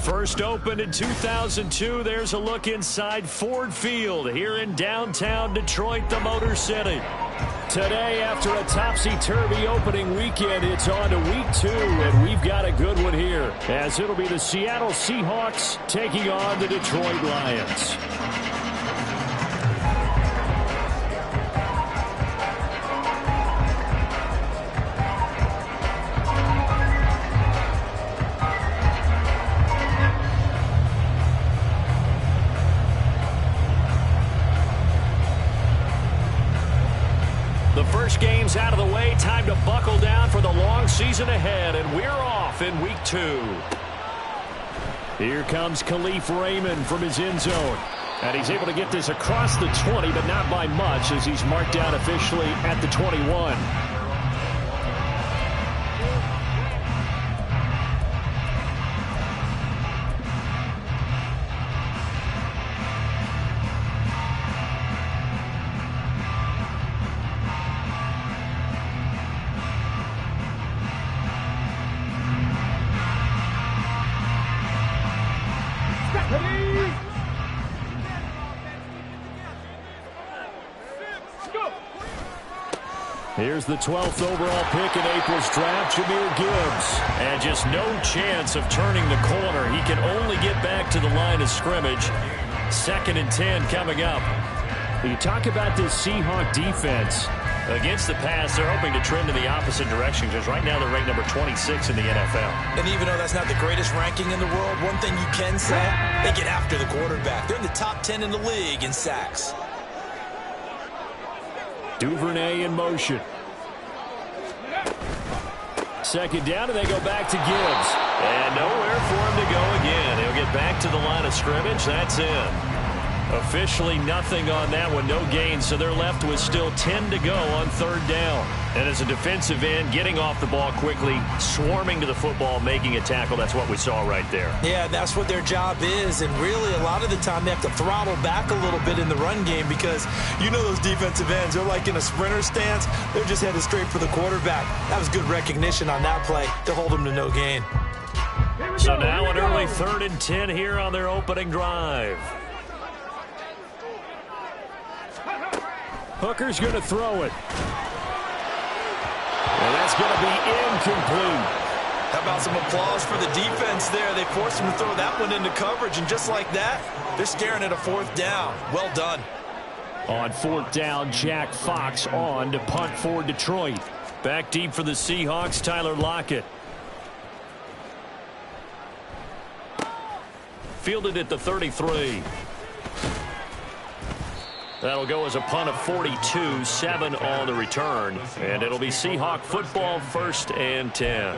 First opened in 2002. There's a look inside Ford Field here in downtown Detroit, the Motor City. Today, after a topsy-turvy opening weekend, it's on to week 2, and we've got a good one here, as it'll be the Seattle Seahawks taking on the Detroit Lions. First game's out of the way. Time to buckle down for the long season ahead, and we're off in week 2. Here comes Khalif Raymond from his end zone, and he's able to get this across the 20, but not by much, as he's marked down officially at the 21. Here's the 12th overall pick in April's draft, Jahmyr Gibbs. And just no chance of turning the corner. He can only get back to the line of scrimmage. 2nd and 10 coming up. You talk about this Seahawk defense. Against the pass, they're hoping to trend in the opposite direction, because right now they're ranked number 26 in the NFL. And even though that's not the greatest ranking in the world, one thing you can say, they get after the quarterback. They're in the top 10 in the league in sacks. Duvernay in motion. 2nd down, and they go back to Gibbs. And nowhere for him to go again. He'll get back to the line of scrimmage. That's in. Officially nothing on that one, no gain, so they're left with still 10 to go on 3rd down. And as a defensive end, getting off the ball quickly, swarming to the football, making a tackle, that's what we saw right there. Yeah, that's what their job is, and really a lot of the time they have to throttle back a little bit in the run game, because you know those defensive ends, they're like in a sprinter stance, they're just headed straight for the quarterback. That was good recognition on that play to hold them to no gain. So now an early 3rd and 10 here on their opening drive. Hooker's going to throw it. And that's going to be incomplete. How about some applause for the defense there? They forced him to throw that one into coverage, and just like that, they're staring at a 4th down. Well done. On 4th down, Jack Fox on to punt for Detroit. Back deep for the Seahawks, Tyler Lockett. Fielded at the 33. That'll go as a punt of 42, 7 on the return. And it'll be Seahawk football, 1st and 10.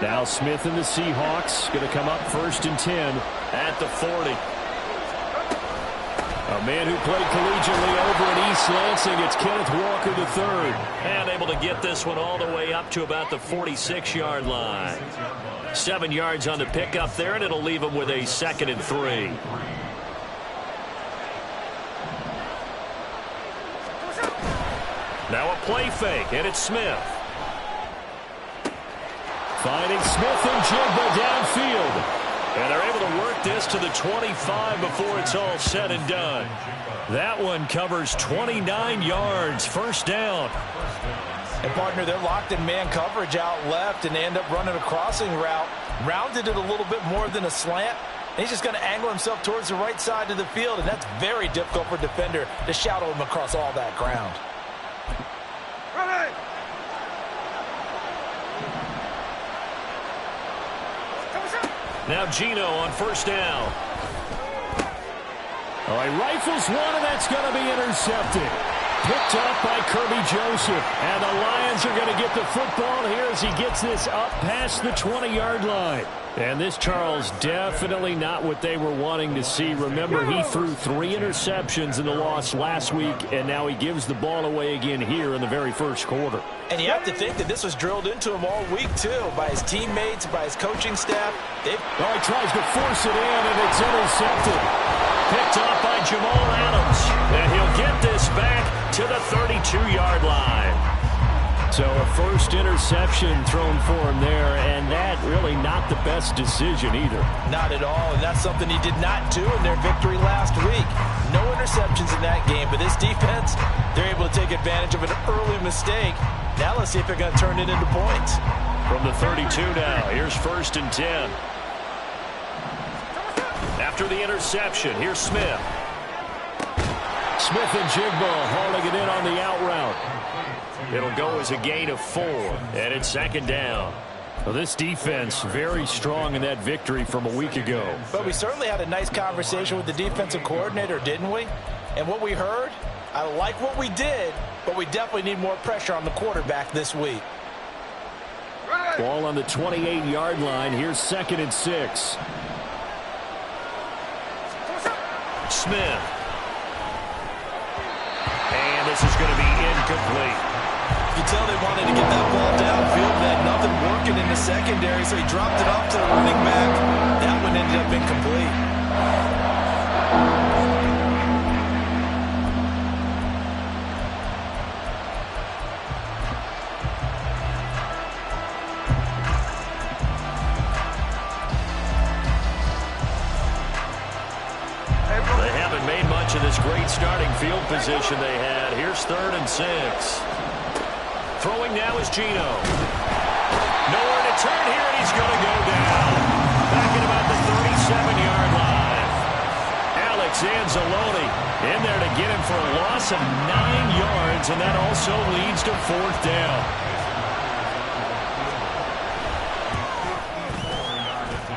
Now Smith and the Seahawks going to come up 1st and 10 at the 40. A man who played collegiately over at East Lansing, it's Kenneth Walker III. And able to get this one all the way up to about the 46-yard line. 7 yards on the pickup there, and it'll leave him with a 2nd and 3. Now a play fake, and it's Smith. Finding Smith and Jigba downfield. And they're able to work this to the 25 before it's all said and done. That one covers 29 yards, 1st down. And, partner, they're locked in man coverage out left, and they end up running a crossing route. Rounded it a little bit more than a slant. And he's just going to angle himself towards the right side of the field, and that's very difficult for a defender to shadow him across all that ground. Now Geno on 1st down. All right, rifles one, and that's going to be intercepted. Picked up by Kirby Joseph. And the Lions are going to get the football here as he gets this up past the 20-yard line. And this, Charles, definitely not what they were wanting to see. Remember, he threw 3 interceptions in the loss last week, and now he gives the ball away again here in the very 1st quarter. And you have to think that this was drilled into him all week, too, by his teammates, by his coaching staff. He tries to force it in, and it's intercepted. picked off by Jamal Adams. And he'll get this back to the 32-yard line. So a first interception thrown for him there, and that really not the best decision either. Not at all, and that's something he did not do in their victory last week. No interceptions in that game, but this defense, they're able to take advantage of an early mistake. Now let's see if they're going to turn it into points. From the 32 now, here's 1st and 10. After the interception, here's Smith. Smith and Jigba hauling it in on the out route. It'll go as a gain of 4, and it's 2nd down. Well, this defense very strong in that victory from a week ago. But we certainly had a nice conversation with the defensive coordinator, didn't we? And what we heard, I like what we did, but we definitely need more pressure on the quarterback this week. Ball on the 28-yard line. Here's 2nd and 6. Smith. And this is going to be incomplete. You can tell they wanted to get that ball downfield. They had nothing working in the secondary, so he dropped it off to the running back. That one ended up incomplete. They haven't made much of this great starting field position they had. Here's 3rd and 6. Throwing now is Geno. Nowhere to turn here, and he's going to go down. Back at about the 37-yard line. Alex Anzalone in there to get him for a loss of 9 yards, and that also leads to 4th down.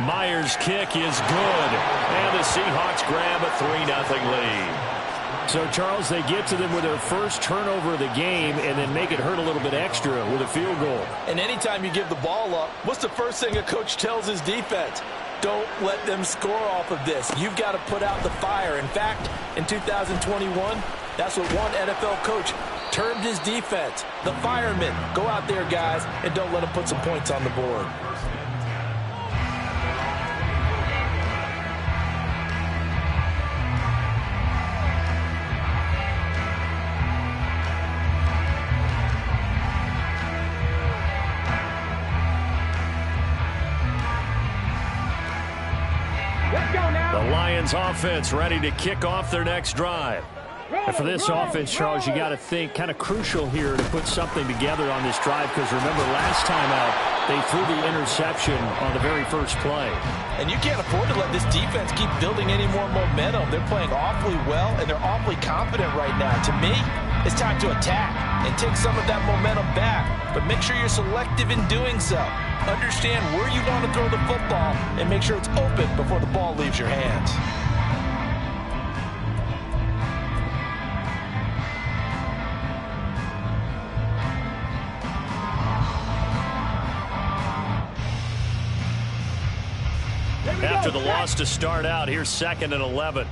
Myers' kick is good, and the Seahawks grab a 3-0 lead. So, Charles, they get to them with their first turnover of the game and then make it hurt a little bit extra with a field goal. And anytime you give the ball up, what's the first thing a coach tells his defense? Don't let them score off of this. You've got to put out the fire. In fact, in 2021, that's what one NFL coach termed his defense. The firemen. Go out there, guys, and don't let them put some points on the board. The Lions offense ready to kick off their next drive. And for this offense, Charles, you got to think kind of crucial here to put something together on this drive, because remember last time out they threw the interception on the very first play. And you can't afford to let this defense keep building any more momentum. They're playing awfully well, and they're awfully confident right now. To me, it's time to attack and take some of that momentum back. But make sure you're selective in doing so. Understand where you want to throw the football and make sure it's open before the ball leaves your hands. After the loss to start out, here's 2nd and 11.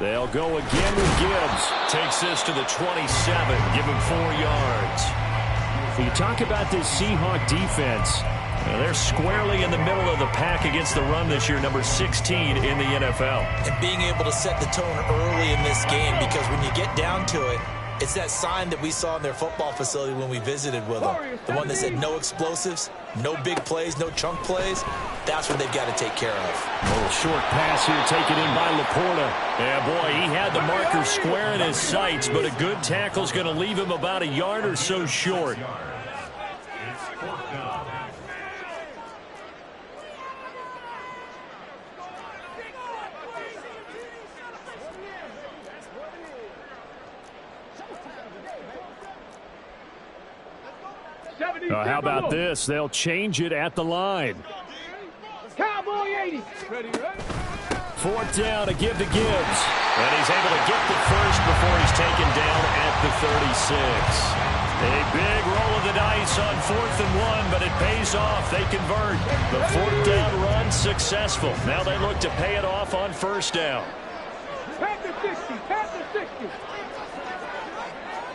They'll go again with Gibbs. Takes this to the 27. Give him 4 yards. You talk about this Seahawk defense. They're squarely in the middle of the pack against the run this year, number 16 in the NFL. And being able to set the tone early in this game, because when you get down to it, it's that sign that we saw in their football facility when we visited with them. The one that said no explosives, no big plays, no chunk plays. That's what they've got to take care of. A little short pass here taken in by Laporta. Yeah, boy, he had the marker square in his sights, but a good tackle's going to leave him about a yard or so short. How about this? They'll change it at the line. Cowboy 80. Ready? 4th down to give to Gibbs. And he's able to get the first before he's taken down at the 36. A big roll of the dice on 4th and 1, but it pays off. They convert. The 4th down run successful. Now they look to pay it off on 1st down. Pack the 60. Pack the 60.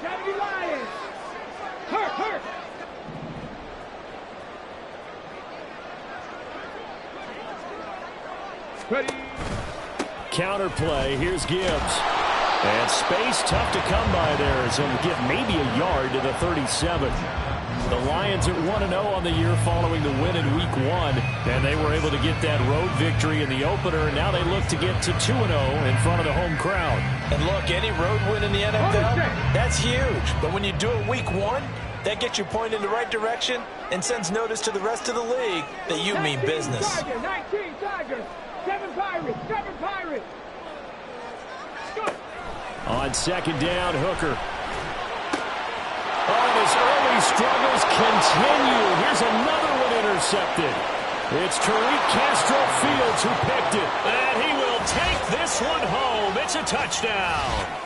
Gotta Lions. Hurt. Ready. Counter play. Here's Gibbs. And space tough to come by there as he'll get maybe a yard to the 37. The Lions at 1-0 on the year following the win in Week 1. And they were able to get that road victory in the opener. Now they look to get to 2-0 in front of the home crowd. And look, any road win in the NFL, that's huge. But when you do it Week 1, that gets you pointed in the right direction and sends notice to the rest of the league that you mean business. 19 Tigers, 7 Pirates, 7 Pirates. On second down, Hooker. Oh, his early struggles continue. Here's another one intercepted. It's Tariq Castro-Fields who picked it. And he will take this one home. It's a touchdown.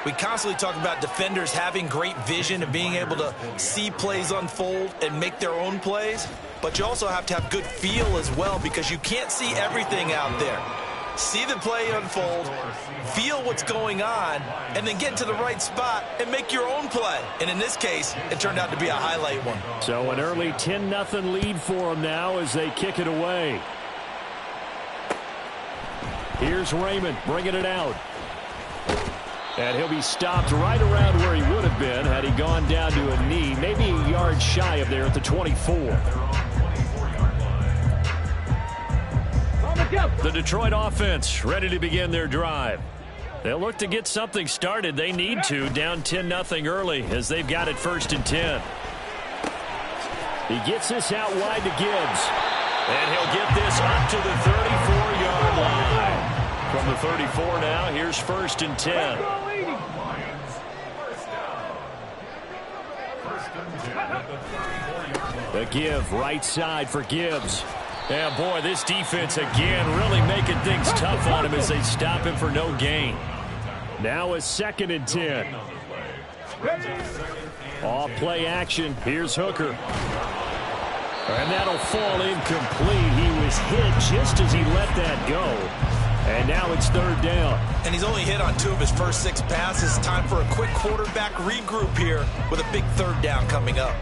We constantly talk about defenders having great vision and being able to see plays unfold and make their own plays. But you also have to have good feel as well because you can't see everything out there. See the play unfold, feel what's going on, and then get into the right spot and make your own play. And in this case, it turned out to be a highlight one. So an early 10-0 lead for them now as they kick it away. Here's Raymond bringing it out. And he'll be stopped right around where he would have been had he gone down to a knee, maybe a yard shy of there at the 24. The Detroit offense ready to begin their drive. They'll look to get something started. They need to, down 10-0 early as they've got it 1st and 10. He gets this out wide to Gibbs. And he'll get this up to the 34-yard line. From the 34 now, here's 1st and 10. The give right side for Gibbs. Yeah, boy, this defense again really making things tough on him as they stop him for no gain. Now a 2nd and 10. Off play action. Here's Hooker. And that'll fall incomplete. He was hit just as he let that go. And now it's 3rd down. And he's only hit on 2 of his first 6 passes. Time for a quick quarterback regroup here with a big 3rd down coming up.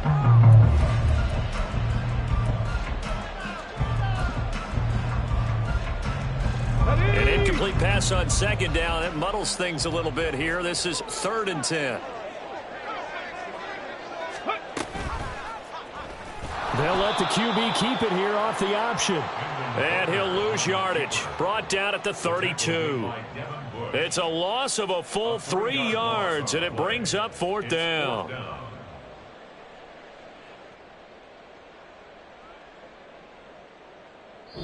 An incomplete pass on 2nd down. That muddles things a little bit here. This is 3rd and 10. They'll let the QB keep it here off the option. And he'll lose yardage. Brought down at the 32. It's a loss of a full 3 yards, and it brings up 4th down.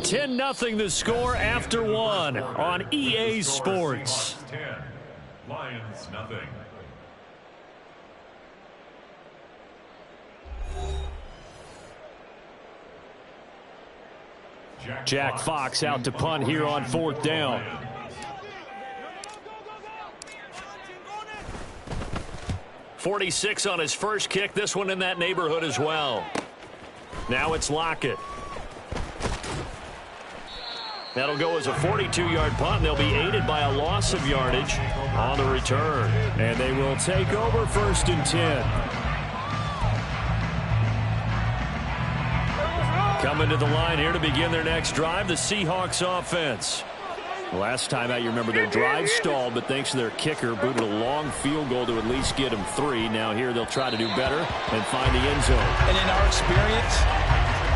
Ten 10-0 the score after 1 on EA Sports. 10, Lions nothing. Jack Fox out to punt here on 4th down. .46 on his first kick. This one in that neighborhood as well. Now it's Lockett. That'll go as a 42-yard punt. They'll be aided by a loss of yardage on the return. And they will take over 1st and 10. Coming to the line here to begin their next drive, the Seahawks offense. Last time out, you remember their drive stalled, but thanks to their kicker, booted a long field goal to at least get them 3. Now here they'll try to do better and find the end zone. And in our experience,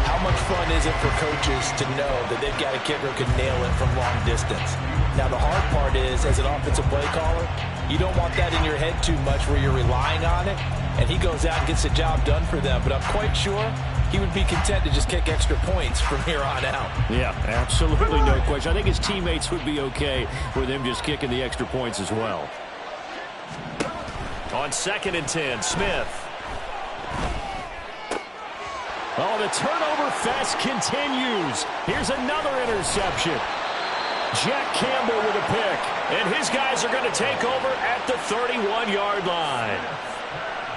how much fun is it for coaches to know that they've got a kicker who can nail it from long distance? Now the hard part is, as an offensive play caller, you don't want that in your head too much where you're relying on it, and he goes out and gets the job done for them. But I'm quite sure he would be content to just kick extra points from here on out. Yeah, absolutely no question. I think his teammates would be okay with him just kicking the extra points as well. On 2nd and 10, Smith. Oh, the turnover fest continues. Here's another interception. Jack Campbell with a pick. And his guys are going to take over at the 31-yard line.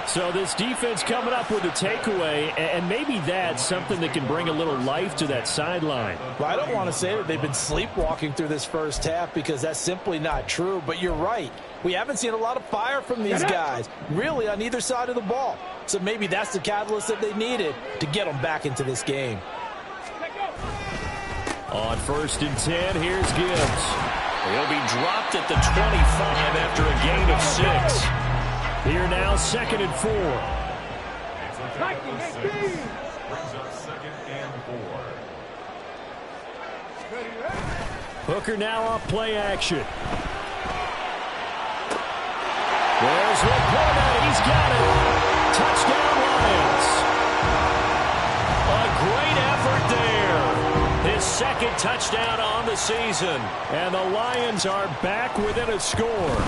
So this defense coming up with a takeaway, and maybe that's something that can bring a little life to that sideline. Well, I don't want to say that they've been sleepwalking through this first half because that's simply not true, but you're right. We haven't seen a lot of fire from these guys, really, on either side of the ball. So maybe that's the catalyst that they needed to get them back into this game. On 1st and 10, here's Gibbs. He'll be dropped at the 25 after a gain of 6. Here now, 2nd and 4. Brings up 2nd and 4. Hooker now off play action. There's Laporta. He's got it. Touchdown, Lions. A great effort there. His 2nd touchdown on the season. And the Lions are back within a score.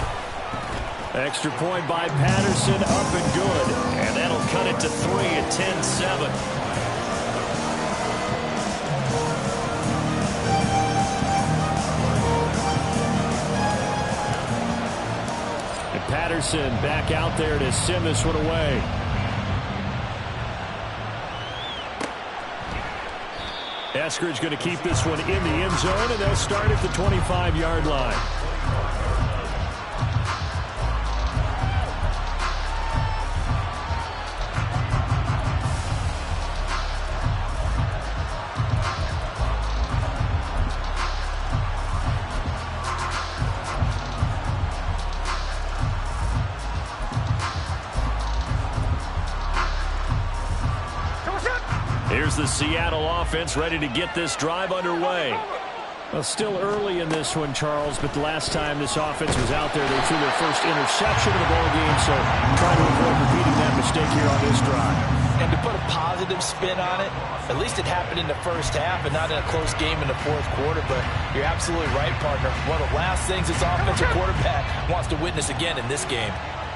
Extra point by Patterson, up and good. And that'll cut it to 3 at 10-7. And Patterson back out there to send this one away. Eskridge going to keep this one in the end zone, and they'll start at the 25-yard line. Here's the Seattle offense ready to get this drive underway. Well, still early in this one, Charles, but the last time this offense was out there, they threw their first interception of the ball game, so trying to avoid repeating that mistake here on this drive. And to put a positive spin on it, at least it happened in the first half and not in a close game in the 4th quarter, but you're absolutely right, partner. One of the last things this offensive quarterback wants to witness again in this game.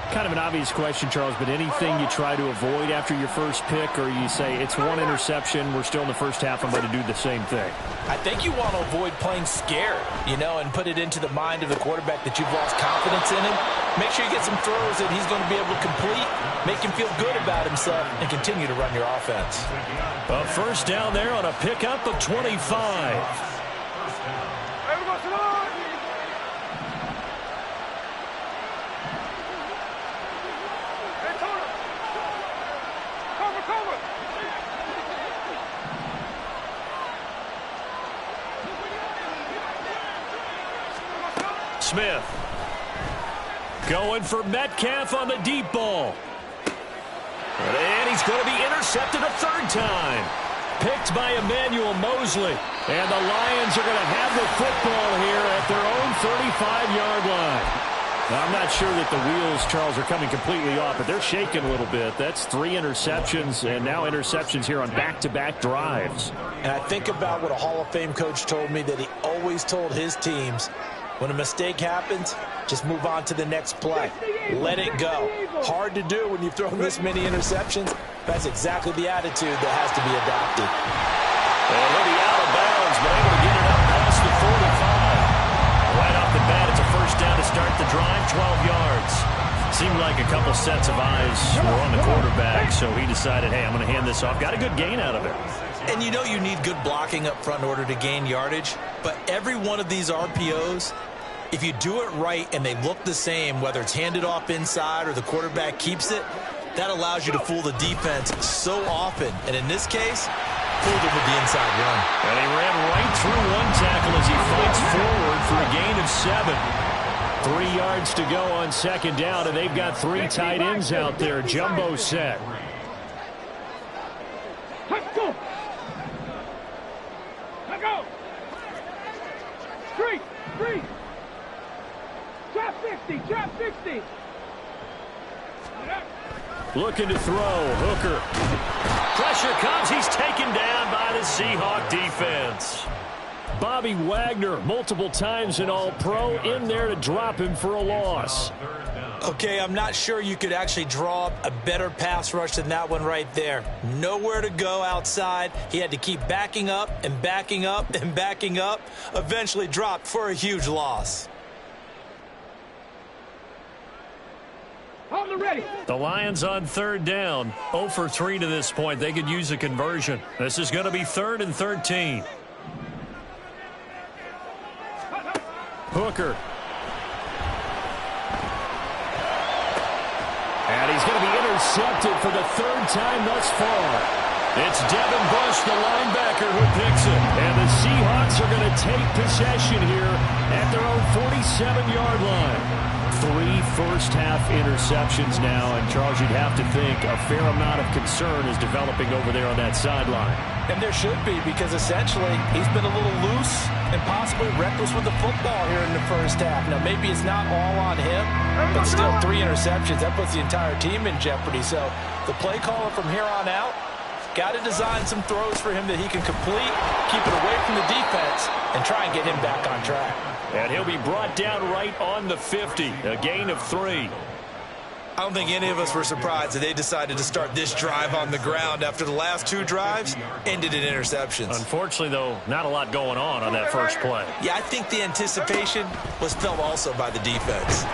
Kind of an obvious question, Charles, but anything you try to avoid after your first pick, or you say it's one interception, we're still in the first half, I'm going to do the same thing? I think you want to avoid playing scared, and put it into the mind of the quarterback that you've lost confidence in him. Make sure you get some throws that he's going to be able to complete, make him feel good about himself, and continue to run your offense. A first down there on a pickup of 25. Smith going for Metcalf on the deep ball. And he's going to be intercepted a 3rd time. Picked by Emmanuel Mosley. And the Lions are going to have the football here at their own 35-yard line. Now, I'm not sure that the wheels, Charles, are coming completely off, but they're shaking a little bit. That's 3 interceptions, and now interceptions here on back-to-back drives. And I think about what a Hall of Fame coach told me that he always told his teams, when a mistake happens, just move on to the next play. Let it go. Hard to do when you've thrown this many interceptions. That's exactly the attitude that has to be adopted. And he'll be out of bounds, but able to get it up past the 45. Right off the bat, it's a first down to start the drive, 12 yards. Seemed like a couple sets of eyes were on the quarterback, so he decided, hey, I'm going to hand this off. Got a good gain out of it. And you need good blocking up front in order to gain yardage, but every one of these RPOs, if you do it right and they look the same, whether it's handed off inside or the quarterback keeps it, that allows you to fool the defense so often. And in this case, fooled him with the inside run. And he ran right through one tackle as he fights forward for a gain of 7. 3 yards to go on 2nd down, and they've got 3 tight ends out there. Jumbo set. Let's go. Let's go. 3. Drop 60. Drop 60. Looking to throw. Hooker. Pressure comes. He's taken down by the Seahawk defense. Bobby Wagner, multiple times an All-Pro, in there to drop him for a loss. Okay, I'm not sure you could actually draw up a better pass rush than that one right there. Nowhere to go outside. He had to keep backing up and backing up and backing up. Eventually dropped for a huge loss. The Lions on 3rd down. 0 for 3 to this point. They could use a conversion. This is going to be 3rd and 13. Hooker. And he's going to be intercepted for the 3rd time thus far. It's Devin Bush, the linebacker, who picks it. And the Seahawks are going to take possession here at their own 47-yard line. 3 first-half interceptions now, and Charles, you'd have to think a fair amount of concern is developing over there on that sideline. And there should be, because essentially he's been a little loose and possibly reckless with the football here in the first half. Now, maybe it's not all on him, but still 3 interceptions. That puts the entire team in jeopardy. So the play caller from here on out, got to design some throws for him that he can complete, keep it away from the defense, and try and get him back on track. And he'll be brought down right on the 50, a gain of 3. I don't think any of us were surprised that they decided to start this drive on the ground after the last 2 drives ended in interceptions. Unfortunately, though, not a lot going on that first play. Yeah, I think the anticipation was felt also by the defense.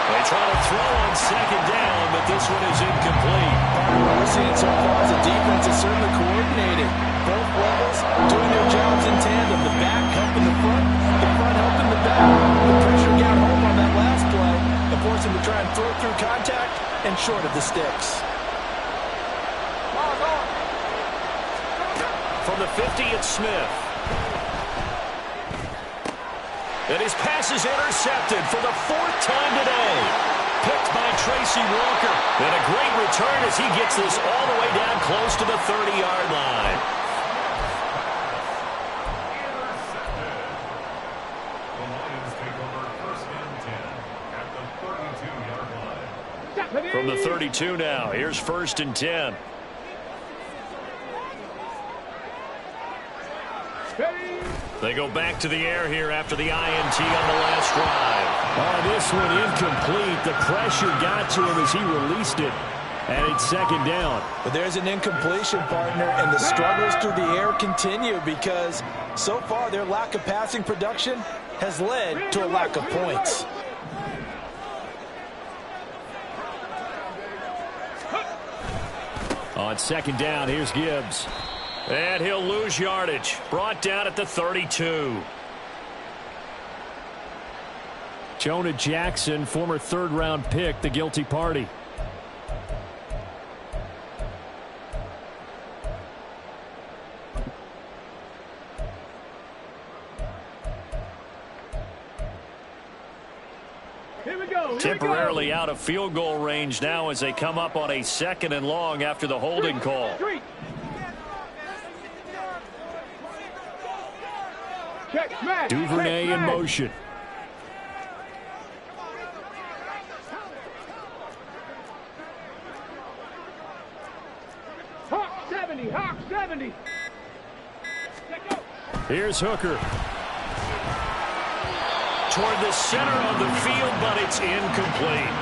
They try to throw on second down, but this one is incomplete. What we're seeing so far is the defense is certainly coordinated. Both levels doing their jobs in tandem. The back helping the front helping the back. The pressure got home on that last play and forced him to try and throw through contact and short of the sticks. From the 50, it's Smith. And his pass is intercepted for the 4th time today. Picked by Tracy Walker. And a great return as he gets this all the way down close to the 30-yard line. The Lions take over 1st and 10 at the 32-yard line. From the 32 now, here's 1st and 10. They go back to the air here after the INT on the last drive. Oh, this one incomplete. The pressure got to him as he released it. And it's 2nd down. But there's an incompletion, partner, and the struggles through the air continue because so far their lack of passing production has led to a lack of points. On 2nd down, here's Gibbs. And he'll lose yardage. Brought down at the 32. Jonah Jackson, former 3rd-round pick, the guilty party. Temporarily out of field goal range now as they come up on a 2nd and long after the holding call. Duvernay in motion. Hawk 70, Hawk 70. Here's Hooker. Toward the center of the field, but it's incomplete.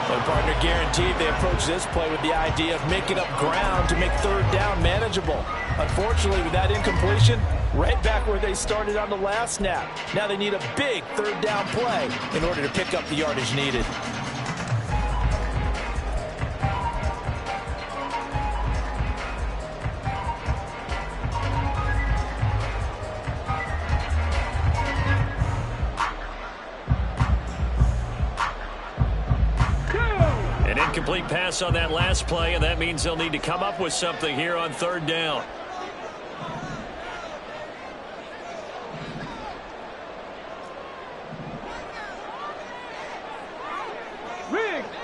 Well, partner, guaranteed they approach this play with the idea of making up ground to make 3rd down manageable. Unfortunately, with that incompletion, right back where they started on the last snap. Now they need a big 3rd down play in order to pick up the yardage needed. Incomplete pass on that last play, and that means they'll need to come up with something here on 3rd down.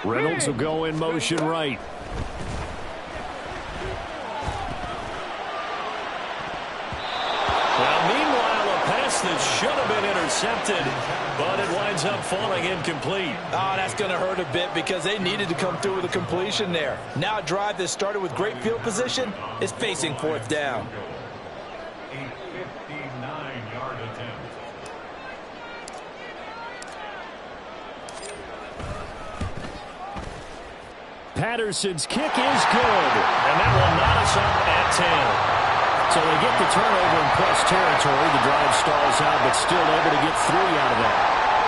Reynolds will go in motion right. Now, meanwhile, a pass that should have been intercepted, but it winds up falling incomplete. Oh, that's going to hurt a bit because they needed to come through with a completion there. Now a drive that started with great field position is facing 4th down. A 59-yard attempt. Patterson's kick is good, and that will knot us up at 10. So they get the turnover in plus territory. The drive stalls out, but still able to get 3 out of that.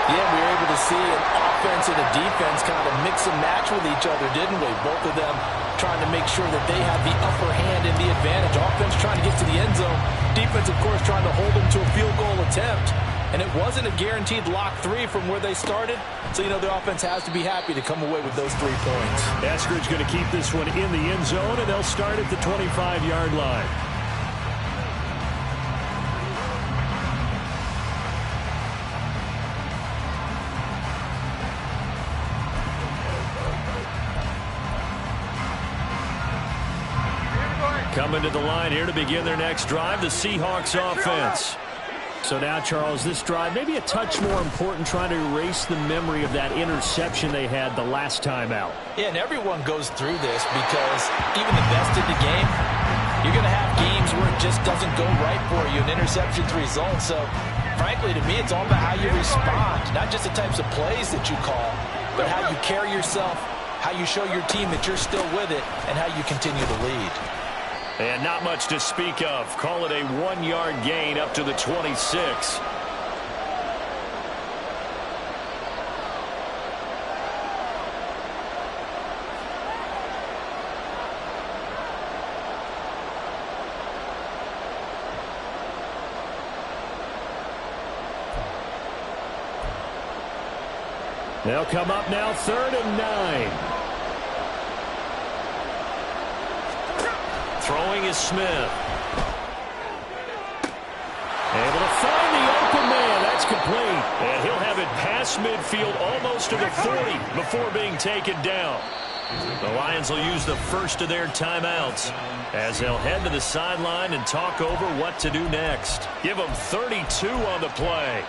Yeah, we were able to see an offense and a defense kind of mix and match with each other, didn't we? Both of them trying to make sure that they have the upper hand and the advantage. Offense trying to get to the end zone. Defense, of course, trying to hold them to a field goal attempt. And it wasn't a guaranteed lock 3 from where they started. So, you know, the offense has to be happy to come away with those 3 points. Eskridge going to keep this one in the end zone, and they'll start at the 25-yard line. Coming to the line here to begin their next drive, the Seahawks offense. So now, Charles, this drive maybe a touch more important, trying to erase the memory of that interception they had the last time out. Yeah, and everyone goes through this because even the best in the game, you're going to have games where it just doesn't go right for you, an interception's result. So, frankly, to me, it's all about how you respond, not just the types of plays that you call, but how you carry yourself, how you show your team that you're still with it, and how you continue to lead. And not much to speak of. Call it a 1-yard gain up to the 26. They'll come up now, 3rd and 9. Throwing is Smith. Able to find the open man. That's complete. And he'll have it past midfield almost to the 40 before being taken down. The Lions will use the first of their timeouts as they'll head to the sideline and talk over what to do next. Give them 32 on the play.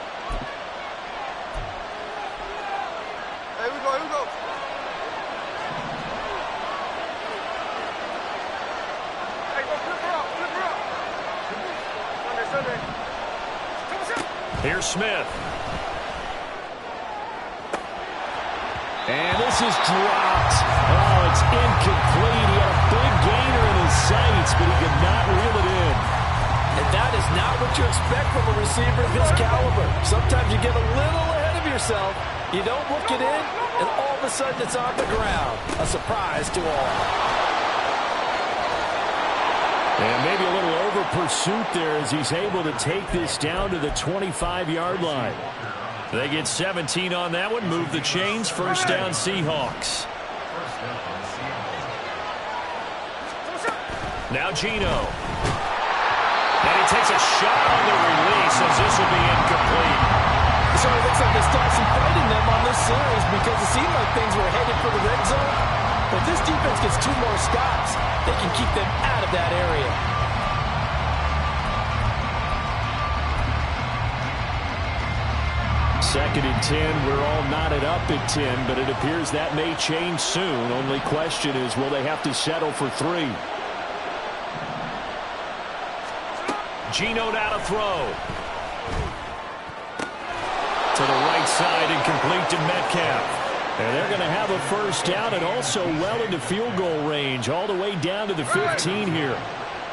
Here we go, here we go. Here's Smith. And this is dropped. Oh, it's incomplete. He had a big gainer in his sights, but he could not reel it in. And that is not what you expect from a receiver of his caliber. Sometimes you get a little ahead of yourself. You don't look it in, and all of a sudden it's on the ground. A surprise to all. And maybe a little over pursuit there as he's able to take this down to the 25-yard line. They get 17 on that one, move the chains, first down Seahawks. Now Geno. And he takes a shot on the release as this will be incomplete. So it looks like they start some fighting them on this series because it seemed like things were headed for the red zone. But this defense gets 2 more stops. They can keep them out of that area. Second and 10. We're all knotted up at 10, but it appears that may change soon. Only question is, will they have to settle for 3? Geno now to throw. To the right side and complete to Metcalf. And they're going to have a first down and also well into field goal range, all the way down to the 15 here.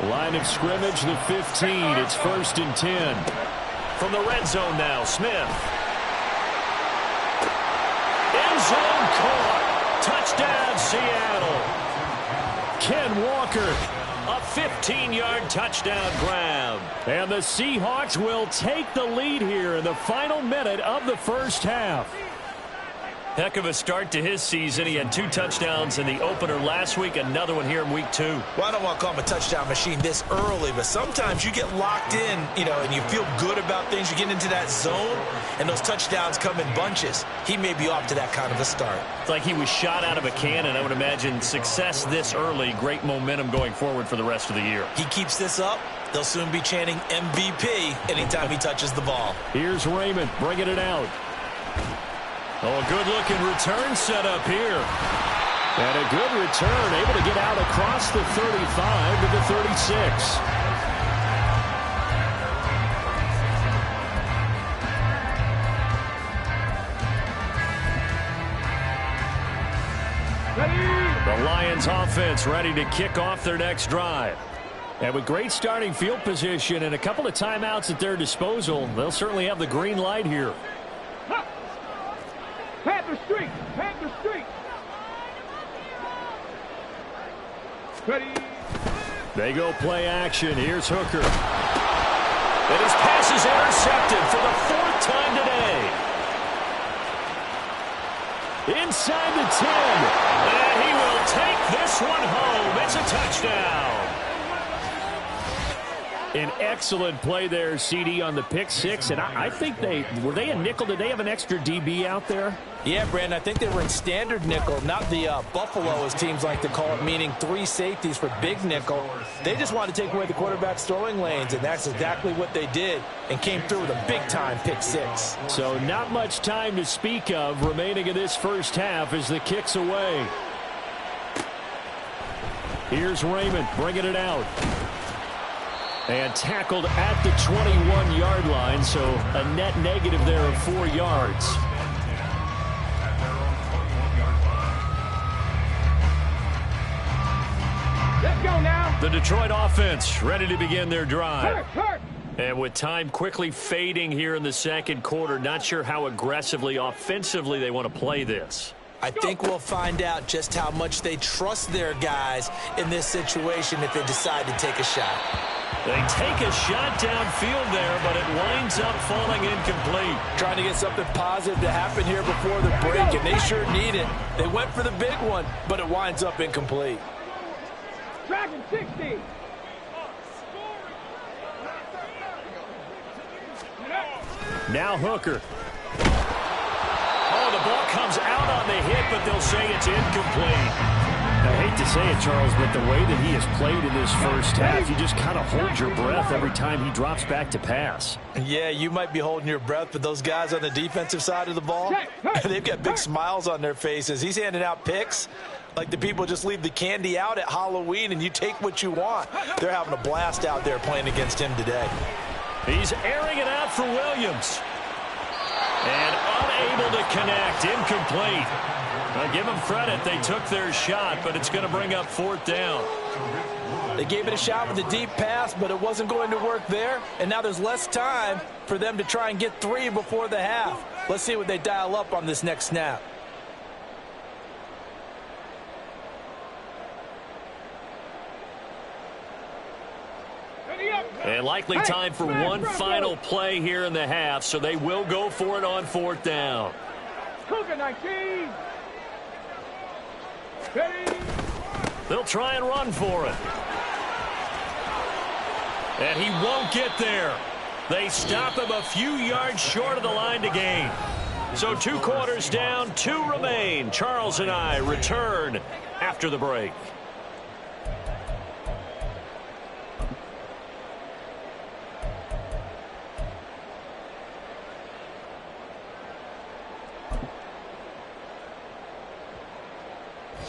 Line of scrimmage, the 15. It's 1st and 10. From the red zone now, Smith. End zone caught. Touchdown, Seattle. Ken Walker, a 15-yard touchdown grab. And the Seahawks will take the lead here in the final minute of the first half. Heck of a start to his season. He had 2 touchdowns in the opener last week, another one here in week 2. Well, I don't want to call him a touchdown machine this early, but sometimes you get locked in, and you feel good about things. You get into that zone, and those touchdowns come in bunches. He may be off to that kind of a start. It's like he was shot out of a cannon. I would imagine success this early, great momentum going forward for the rest of the year. He keeps this up, they'll soon be chanting MVP anytime he touches the ball. Here's Raymond bringing it out. Oh, a good-looking return set up here. And a good return, able to get out across the 35 to the 36. The Lions offense ready to kick off their next drive. And with great starting field position and a couple of timeouts at their disposal, they'll certainly have the green light here. Panther Street! Panther Street! Ready? They go play action. Here's Hooker. And his pass is intercepted for the 4th Inside the 10. And he will take this one home. It's a touchdown. An excellent play there, CD, on the pick six. And I think were they a nickel? Did they have an extra DB out there? Yeah, Brandon, I think they were in standard nickel, not the Buffalo, as teams like to call it, meaning 3 safeties for big nickel. They just wanted to take away the quarterback's throwing lanes, and that's exactly what they did, and came through with a big-time pick six. So not much time to speak of remaining in this first half as the kick's away. Here's Raymond bringing it out. And tackled at the 21-yard line, so a net negative there of 4 yards. Let's go now. The Detroit offense ready to begin their drive. Hurt. And with time quickly fading here in the second quarter, not sure how aggressively, offensively they want to play this. I think we'll find out just how much they trust their guys in this situation if they decide to take a shot. They take a shot downfield there, but it winds up falling incomplete. Trying to get something positive to happen here before the break, and they sure need it. They went for the big one, but it winds up incomplete. Dragon 60. Now Hooker. Oh, the ball comes out on the hit, but they'll say it's incomplete. I hate to say it, Charles, but the way that he has played in this first half, you just kind of hold your breath every time he drops back to pass. Yeah, you might be holding your breath, but those guys on the defensive side of the ball, they've got big smiles on their faces. He's handing out picks like the people just leave the candy out at Halloween and you take what you want. They're having a blast out there playing against him today. He's airing it out for Williams. And unable to connect, incomplete. I'll give them credit. They took their shot, but it's going to bring up 4th down. They gave it a shot with a deep pass, but it wasn't going to work there. And now there's less time for them to try and get 3 before the half. Let's see what they dial up on this next snap. And likely time for one final play here in the half, so they will go for it on 4th down. Cougar 19. They'll try and run for it. And he won't get there. They stop him a few yards short of the line to gain. So 2 quarters down, 2 remain. Charles and I return after the break.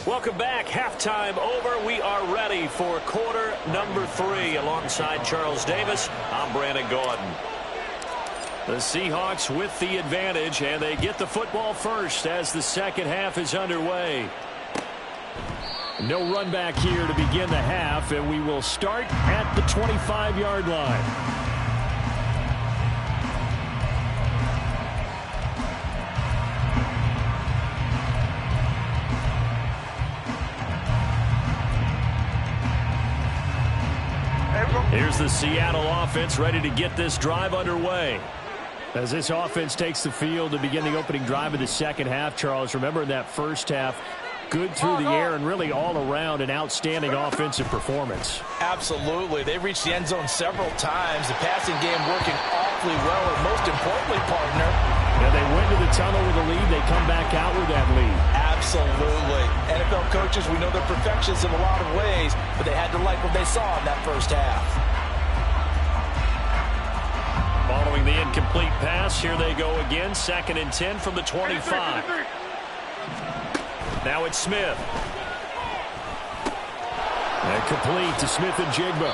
Welcome back. Halftime over. We are ready for quarter number 3. Alongside Charles Davis, I'm Brandon Gaudin. The Seahawks with the advantage, and they get the football first as the second half is underway. No run back here to begin the half, and we will start at the 25-yard line. Here's the Seattle offense ready to get this drive underway. As this offense takes the field to begin the opening drive of the second half, Charles, remember in that first half, good through the air and really all around an outstanding offensive performance. Absolutely. They reached the end zone several times. The passing game working awfully well, and most importantly, partner, yeah, they went to the tunnel with a lead. They come back out with that lead. Absolutely. NFL coaches, we know they're perfectionists in a lot of ways, but they had to like what they saw in that first half. Following the incomplete pass, here they go again. 2nd and 10 from the 25. Now it's Smith. And complete to Smith and Jigba.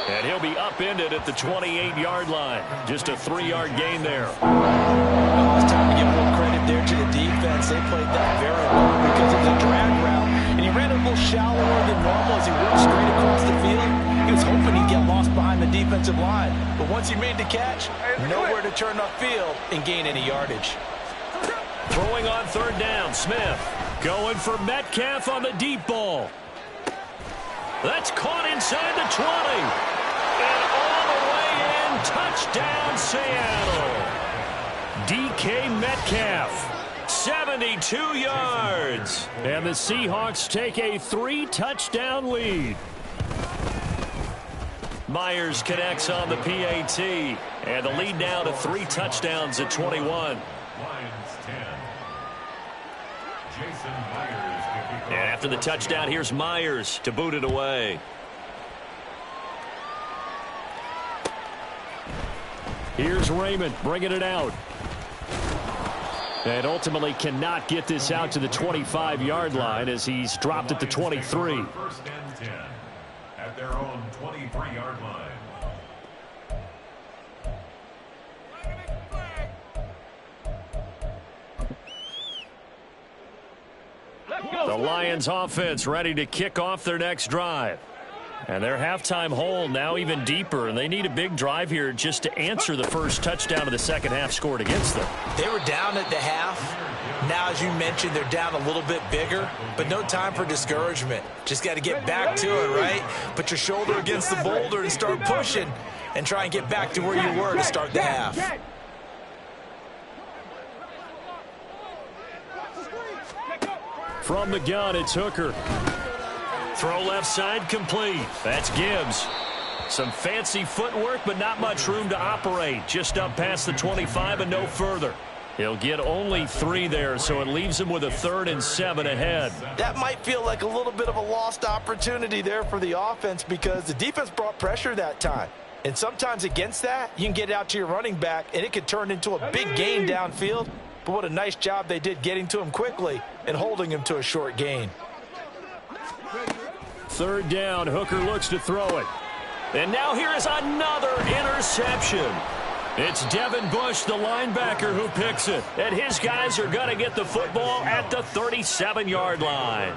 And he'll be upended at the 28-yard line. Just a 3-yard gain there. Oh, it's time to give a little credit there to the defense. They played that very well because it was a drag route. And he ran a little shallower than normal as he worked straight across the field. He was hoping he'd get lost behind the defensive line. But once he made the catch, nowhere to turn upfield and gain any yardage. Throwing on 3rd down, Smith. Going for Metcalf on the deep ball. That's caught inside the 20. And all the way in, touchdown Seattle. DK Metcalf. 72 yards. And the Seahawks take a 3-touchdown lead. Myers connects on the PAT. And the lead now to 3 touchdowns at 21. Lions 10. Jason Myers. And after the touchdown, here's Myers to boot it away. Here's Raymond bringing it out. And ultimately cannot get this out to the 25-yard line as he's dropped at the 23. First and 10 at their own 23-yard line. The Lions offense ready to kick off their next drive. And their halftime hole now even deeper, and they need a big drive here just to answer the first touchdown of the second half scored against them. They were down at the half. Now, as you mentioned, they're down a little bit bigger, but no time for discouragement. Just got to get back to it, right? Put your shoulder against the boulder and start pushing and try and get back to where you were to start the half. From the gun, it's Hooker. Throw left side complete. That's Gibbs. Some fancy footwork, but not much room to operate. Just up past the 25 and no further. He'll get only 3 there, so it leaves him with a 3rd and 7 ahead. That might feel like a little bit of a lost opportunity there for the offense because the defense brought pressure that time. And sometimes against that, you can get out to your running back, and it could turn into a big gain downfield. But what a nice job they did getting to him quickly and holding him to a short gain. 3rd down, Hooker looks to throw it. And now here is another interception. It's Devin Bush, the linebacker, who picks it. And his guys are going to get the football at the 37-yard line.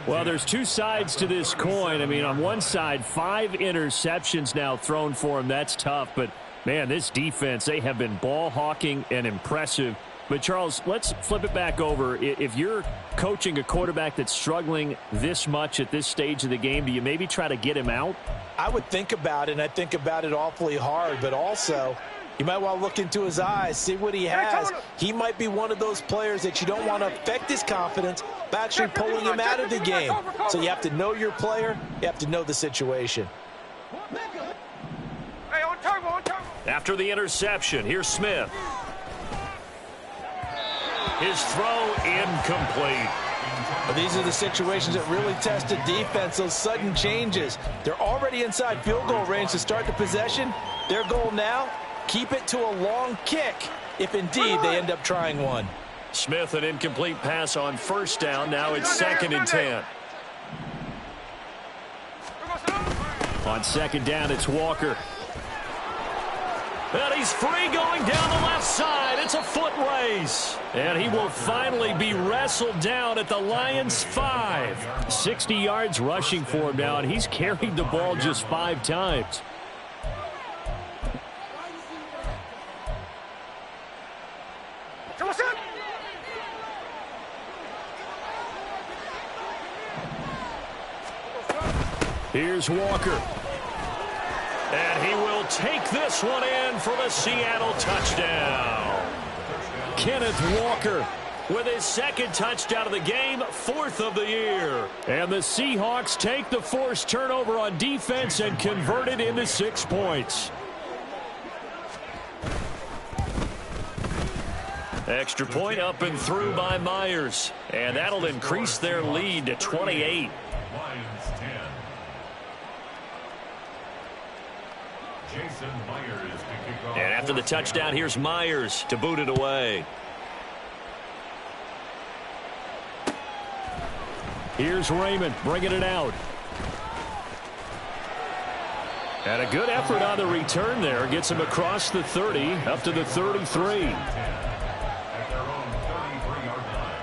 Well, there's 2 sides to this coin. I mean, on one side, 5 interceptions now thrown for him. That's tough. But, man, this defense, they have been ball hawking and impressive. But, Charles, let's flip it back over. If you're coaching a quarterback that's struggling this much at this stage of the game, do you maybe try to get him out? I would think about it, and I think about it awfully hard. But also, you might want to look into his eyes, see what he has. He might be one of those players that you don't want to affect his confidence by actually pulling him out of the game. So you have to know your player. You have to know the situation. After the interception, here's Smith. His throw incomplete. Well, these are the situations that really test a defense, those sudden changes. They're already inside field goal range to start the possession. Their goal now, keep it to a long kick if indeed they end up trying one. Smith, an incomplete pass on 1st down. Now it's 2nd and 10. On 2nd down, it's Walker. And he's free going down the left side. It's a foot race. And he will finally be wrestled down at the Lions' 5. 60 yards rushing for him now, and he's carried the ball just 5 times. Here's Walker. And he will take this one in for the Seattle touchdown. Kenneth Walker with his 2nd touchdown of the game, 4th of the year. And the Seahawks take the forced turnover on defense and convert it into 6 points. Extra point up and through by Myers. And that'll increase their lead to 28. Lions 10. Jason Myers to kick off. And after the touchdown, here's Myers to boot it away. Here's Raymond bringing it out. And a good effort on the return there. Gets him across the 30, up to the 33. At their own 33-yard line.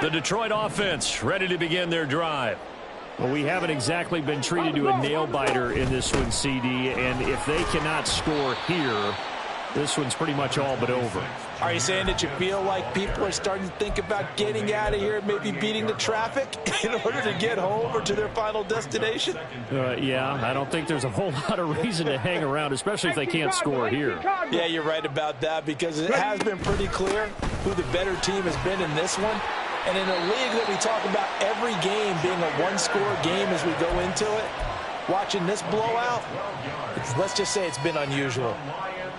The Detroit offense ready to begin their drive. Well, we haven't exactly been treated to a nail-biter in this one, CD, and if they cannot score here, this one's pretty much all but over. Are you saying that you feel like people are starting to think about getting out of here, maybe beating the traffic in order to get home or to their final destination? Yeah, I don't think there's a whole lot of reason to hang around, especially if they can't score here. Yeah, you're right about that, because it has been pretty clear who the better team has been in this one. And in a league that we talk about every game being a one-score game as we go into it, watching this blowout, let's just say it's been unusual.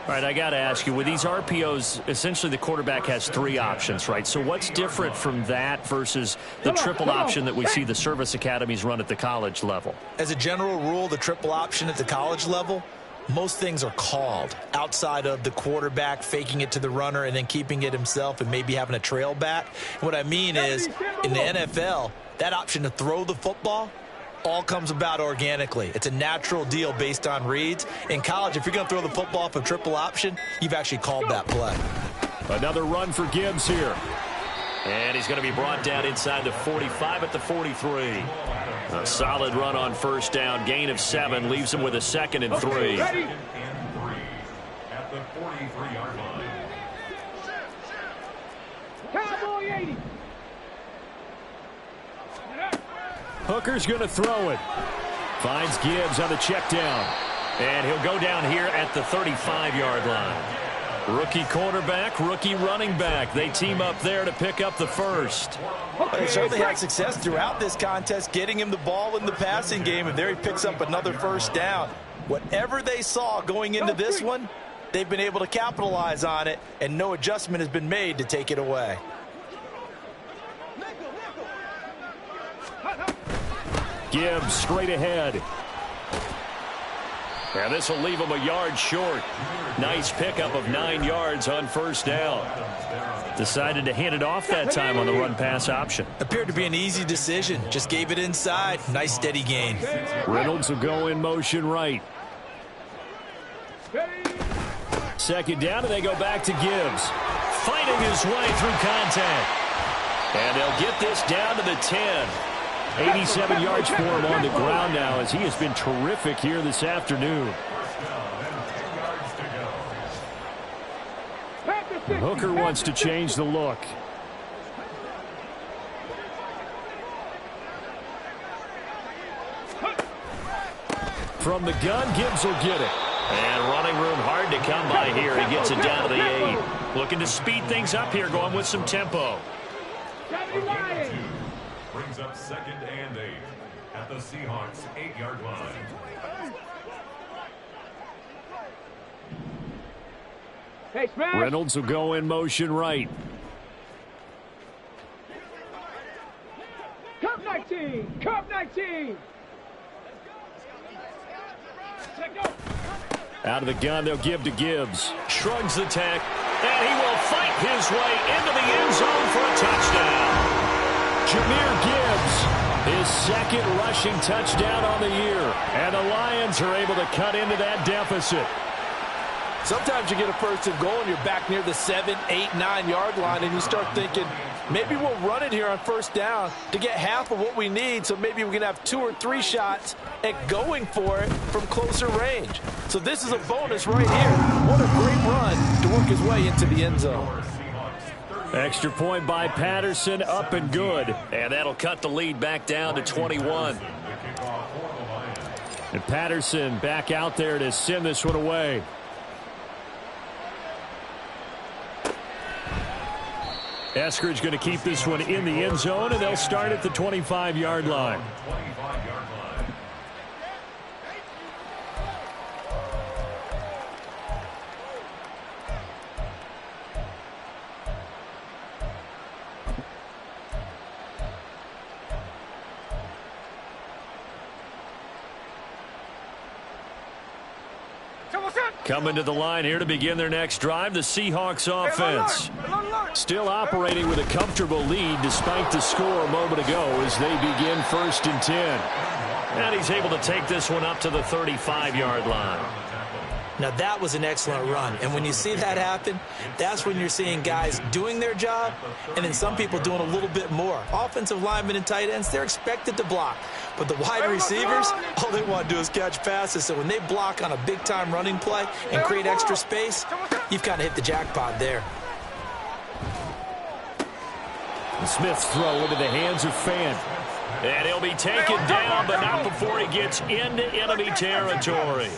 All right, I got to ask you, with these RPOs, essentially the quarterback has 3 options, right? So what's different from that versus the triple option that we see the service academies run at the college level? As a general rule, the triple option at the college level, most things are called outside of the quarterback faking it to the runner and then keeping it himself and maybe having a trail back. What I mean is, in the NFL, that option to throw the football all comes about organically. It's a natural deal based on reads. In college, if you're going to throw the football off a triple option, you've actually called that play. Another run for Gibbs here. And he's going to be brought down inside the 45 at the 43. A solid run on first down. Gain of 7 leaves him with a 2nd and 3. At the 43-yard line. Cowboy 80. Hooker's going to throw it. Finds Gibbs on the check down. And he'll go down here at the 35-yard line. Rookie quarterback, rookie running back. They team up there to pick up the first. They certainly had success throughout this contest, getting him the ball in the passing game, and there he picks up another first down. Whatever they saw going into this one, they've been able to capitalize on it, and no adjustment has been made to take it away. Gibbs straight ahead. And this will leave him a yard short. Nice pickup of 9 yards on first down. Decided to hand it off that time on the run-pass option. Appeared to be an easy decision. Just gave it inside. Nice steady gain. Reynolds will go in motion right. Second down, and they go back to Gibbs. Fighting his way through contact. And they'll get this down to the 10. 87 yards for him on the ground now, as he has been terrific here this afternoon. Hooker wants to change the look. From the gun, Gibbs will get it. And running room hard to come by here. He gets it down to the 8. Looking to speed things up here, going with some tempo. Brings up 2nd and 8 at the Seahawks 8-yard line. Hey, Smash. Reynolds will go in motion right. Cup 19. Cup 19. Out of the gun, they'll give to Gibbs. Shrugs the tack, and he will fight his way into the end zone for a touchdown. Jahmyr Gibbs, his 2nd rushing touchdown on the year. And the Lions are able to cut into that deficit. Sometimes you get a first and goal and you're back near the 7, 8, 9-yard line, and you start thinking, maybe we'll run it here on first down to get half of what we need, so maybe we can have 2 or 3 shots at going for it from closer range. So this is a bonus right here. What a great run to work his way into the end zone. Extra point by Patterson, up and good. And that'll cut the lead back down to 21. And Patterson back out there to send this one away. Eskridge going to keep this one in the end zone, and they'll start at the 25-yard line. Coming to the line here to begin their next drive, the Seahawks offense. Still operating with a comfortable lead despite the score a moment ago as they begin 1st and 10. And he's able to take this one up to the 35-yard line. Now, that was an excellent run. And when you see that happen, that's when you're seeing guys doing their job and then some people doing a little bit more. Offensive linemen and tight ends, they're expected to block. But the wide receivers, all they want to do is catch passes. So when they block on a big-time running play and create extra space, you've kind of hit the jackpot there. Smith's throw into the hands of Fan. And he'll be taken down, but not before he gets into enemy territory.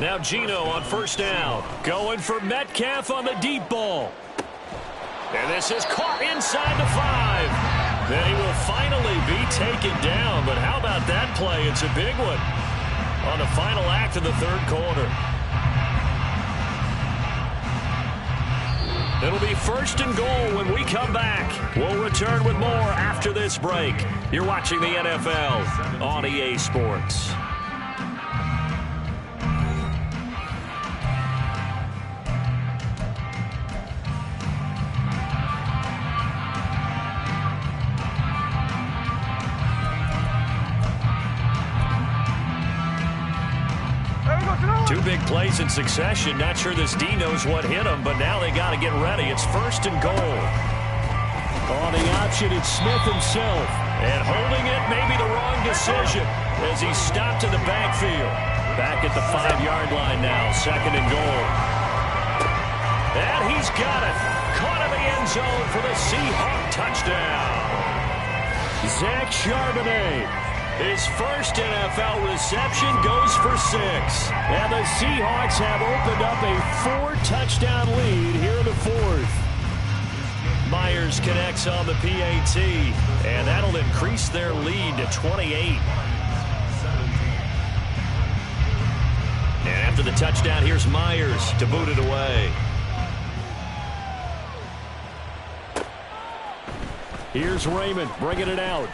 Now Geno on first down. Going for Metcalf on the deep ball. And this is caught inside the 5. Then he will finally be taken down. But how about that play? It's a big one on the final act of the third quarter. It'll be first and goal when we come back. We'll return with more after this break. You're watching the NFL on EA Sports. Two big plays in succession. Not sure this D knows what hit him, but now they got to get ready. It's first and goal. On the option, it's Smith himself. And holding it may be the wrong decision as he stopped in the backfield. Back at the 5-yard line now, second and goal. And he's got it. Caught in the end zone for the Seahawk touchdown. Zach Charbonnet. His first NFL reception goes for 6. And the Seahawks have opened up a 4-touchdown lead here in the 4th. Myers connects on the PAT, and that'll increase their lead to 28. And after the touchdown, here's Myers to boot it away. Here's Raymond bringing it out.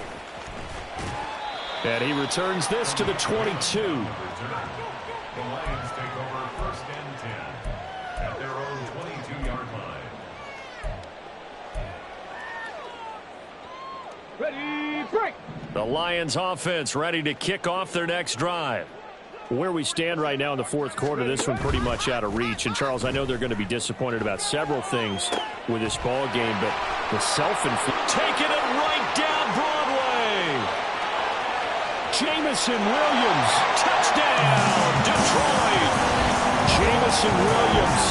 And he returns this to the 22. The Lions take over first and 10 at their own 22-yard line. Ready, break! The Lions offense ready to kick off their next drive. Where we stand right now in the fourth quarter, this one pretty much out of reach. And, Charles, I know they're going to be disappointed about several things with this ball game, but the self-inflicted... Taking it right down Broadway! Jameson Williams, touchdown, Detroit. Jameson Williams,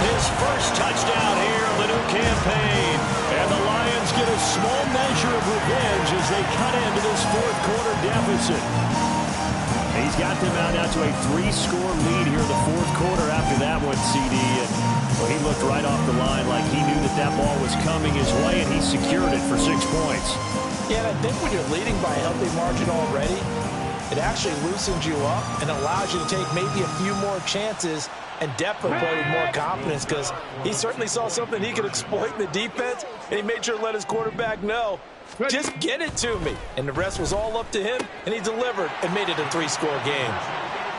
his first touchdown here in the new campaign. And the Lions get a small measure of revenge as they cut into this fourth quarter deficit. He's got them out now to a 3-score lead here in the fourth quarter after that one, CD. And well, he looked right off the line like he knew that that ball was coming his way, and he secured it for 6 points. Yeah, and I think when you're leading by a healthy margin already, it actually loosens you up and allows you to take maybe a few more chances and definitely play with more confidence, because he certainly saw something he could exploit in the defense, and he made sure to let his quarterback know, just get it to me. And the rest was all up to him, and he delivered and made it a 3-score game.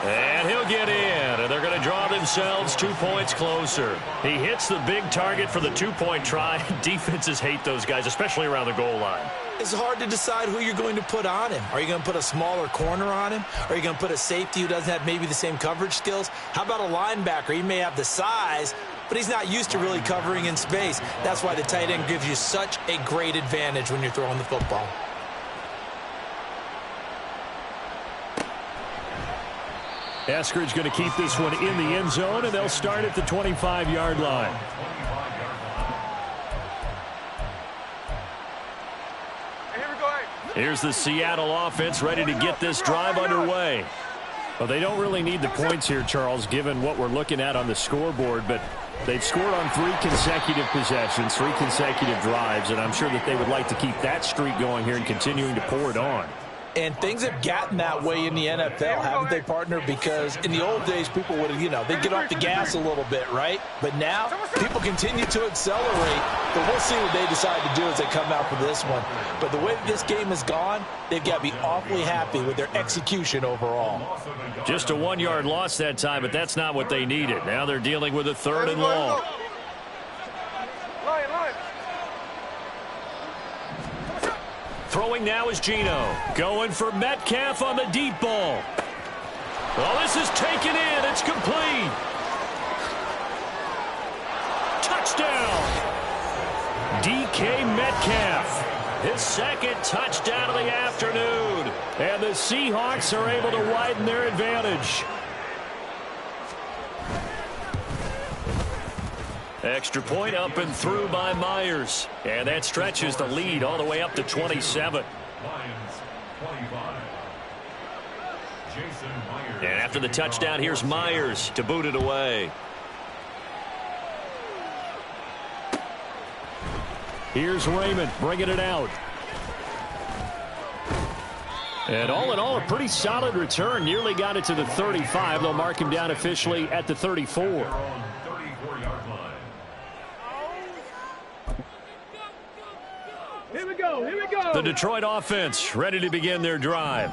And he'll get in, and they're going to draw themselves 2 points closer. He hits the big target for the 2-point try. Defenses hate those guys, especially around the goal line. It's hard to decide who you're going to put on him. Are you going to put a smaller corner on him? Are you going to put a safety who doesn't have maybe the same coverage skills? How about a linebacker? He may have the size, but he's not used to really covering in space. That's why the tight end gives you such a great advantage when you're throwing the football. Eskridge going to keep this one in the end zone, and they'll start at the 25-yard line. Here's the Seattle offense ready to get this drive underway. Well, they don't really need the points here, Charles, given what we're looking at on the scoreboard, but they've scored on 3 consecutive possessions, 3 consecutive drives, and I'm sure that they would like to keep that streak going here and continuing to pour it on. And things have gotten that way in the NFL, haven't they, partner? Because in the old days, people would, they'd get off the gas a little bit, right? But now, people continue to accelerate. But we'll see what they decide to do as they come out for this one. But the way that this game has gone, they've got to be awfully happy with their execution overall. Just a 1-yard loss that time, but that's not what they needed. Now they're dealing with a 3rd and long. Throwing now is Geno. Going for Metcalf on the deep ball. Oh, this is taken in. It's complete. Touchdown. DK Metcalf. His second touchdown of the afternoon. And the Seahawks are able to widen their advantage. Extra point up and through by Myers. And that stretches the lead all the way up to 27. Lions 25. Jason Myers. And after the touchdown, here's Myers to boot it away. Here's Raymond bringing it out. And all in all, a pretty solid return. Nearly got it to the 35. They'll mark him down officially at the 34. 34-yard line. Here we go. Here we go. The Detroit offense ready to begin their drive.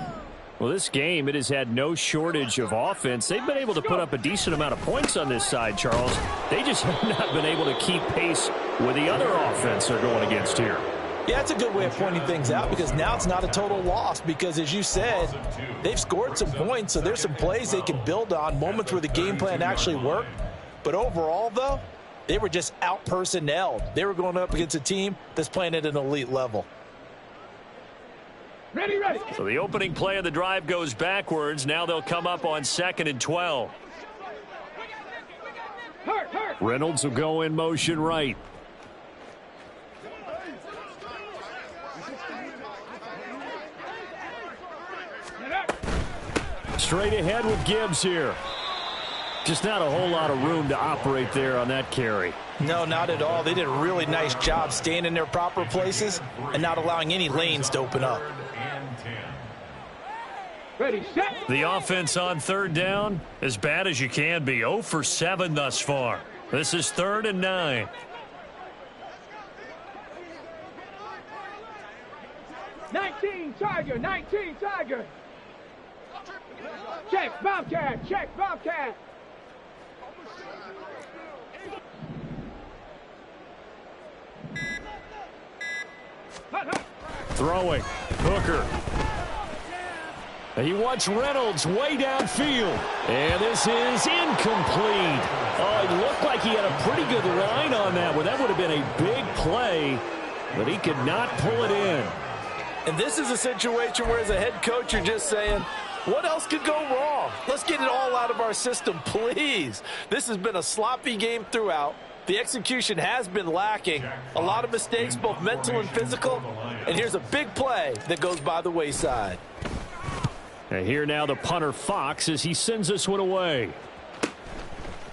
Well, this game, it has had no shortage of offense. They've been able to put up a decent amount of points on this side, Charles. They just have not been able to keep pace with the other offense they're going against here. Yeah, that's a good way of pointing things out because now it's not a total loss because, as you said, they've scored some points, so there's some plays they can build on, moments where the game plan actually worked. But overall, though, they were just out-personnelled. They were going up against a team that's playing at an elite level. Ready, ready. So the opening play of the drive goes backwards. Now they'll come up on 2nd and 12. Hurt. Reynolds will go in motion right. Straight ahead with Gibbs here. Just not a whole lot of room to operate there on that carry. No, not at all. They did a really nice job staying in their proper places and not allowing any lanes to open up. Ready, set. The offense on 3rd down, as bad as you can be. 0 for 7 thus far. This is 3rd and 9. 19 Tiger. Check, Bobcat. Throwing. Hooker. He wants Reynolds way downfield. And this is incomplete. Oh, it looked like he had a pretty good line on that one. That would have been a big play, but he could not pull it in. And this is a situation where, as a head coach, you're just saying, what else could go wrong? Let's get it all out of our system, please. This has been a sloppy game throughout. The execution has been lacking. A lot of mistakes, both mental and physical. And here's a big play that goes by the wayside. And here now the punter Fox as he sends this one away.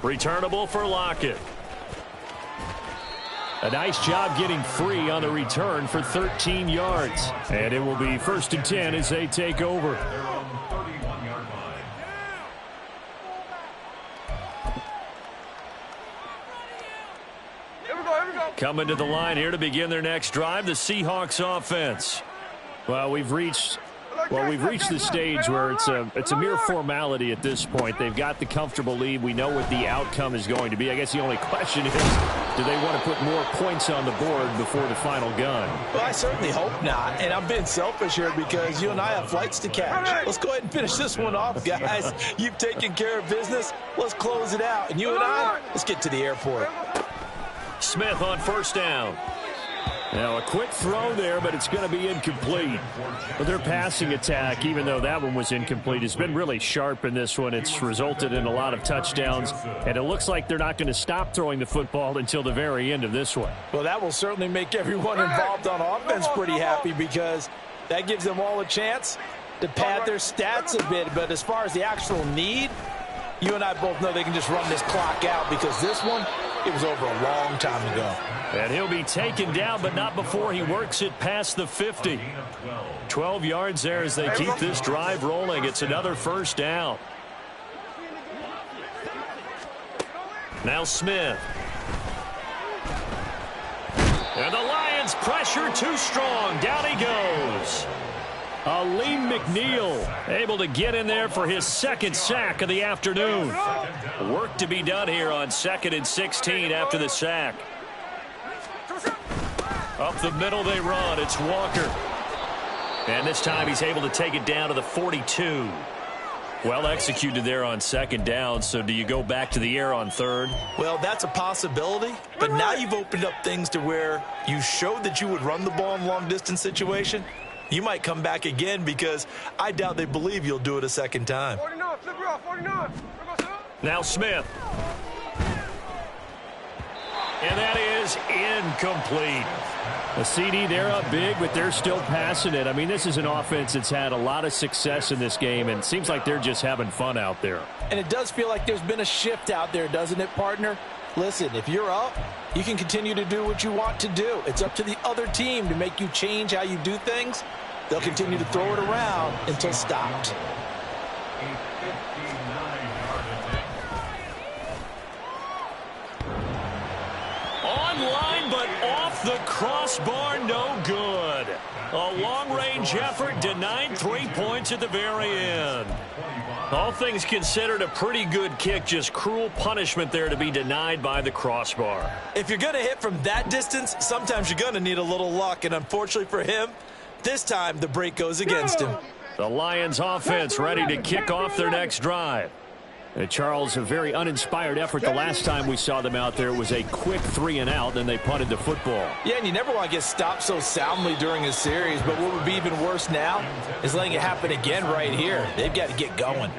Returnable for Lockett. A nice job getting free on the return for 13 yards. And it will be 1st and 10 as they take over. They're on 31-yard line. Here we go. Coming to the line here to begin their next drive, the Seahawks offense. Well, we've reached the stage where it's a mere formality at this point. They've got the comfortable lead. We know what the outcome is going to be. I guess the only question is, do they want to put more points on the board before the final gun? Well, I certainly hope not. And I'm being selfish here because you and I have flights to catch. Let's go ahead and finish this one off, guys. You've taken care of business. Let's close it out. And you and I, let's get to the airport. Smith on 1st down. Now a quick throw there, but it's going to be incomplete. But their passing attack, even though that one was incomplete, has been really sharp in this one. It's resulted in a lot of touchdowns, and it looks like they're not going to stop throwing the football until the very end of this one. Well, that will certainly make everyone involved on offense pretty happy because that gives them all a chance to pad their stats a bit. But as far as the actual need, you and I both know they can just run this clock out because this one, it was over a long time ago. And he'll be taken down, but not before he works it past the 50. 12 yards there as they keep this drive rolling. It's another 1st down. Now Smith. And the Lions pressure too strong. Down he goes. Aleem McNeil able to get in there for his 2nd sack of the afternoon. Work to be done here on 2nd and 16 after the sack. Up the middle they run. It's Walker. And this time he's able to take it down to the 42. Well executed there on second down, so do you go back to the air on third? Well, that's a possibility, but now you've opened up things to where you showed that you would run the ball in a long-distance situation. You might come back again because I doubt they believe you'll do it a second time. 49, flip it off, 49. Now Smith. And that is incomplete. A CD, they're up big, but they're still passing it. I mean, this is an offense that's had a lot of success in this game, and it seems like they're just having fun out there. And it does feel like there's been a shift out there, doesn't it, partner? Listen, if you're up, you can continue to do what you want to do. It's up to the other team to make you change how you do things. They'll continue to throw it around until stopped. Online, but off the crossbar, no good. A long-range effort denied 3 points at the very end. All things considered, a pretty good kick, just cruel punishment there to be denied by the crossbar. If you're going to hit from that distance, sometimes you're going to need a little luck, and unfortunately for him, this time the break goes against him. The Lions offense ready to kick off their next drive. Charles, a very uninspired effort the last time we saw them out there. It was a quick 3-and-out, and they punted the football. Yeah, and you never want to get stopped so soundly during a series, but what would be even worse now is letting it happen again right here. They've got to get going.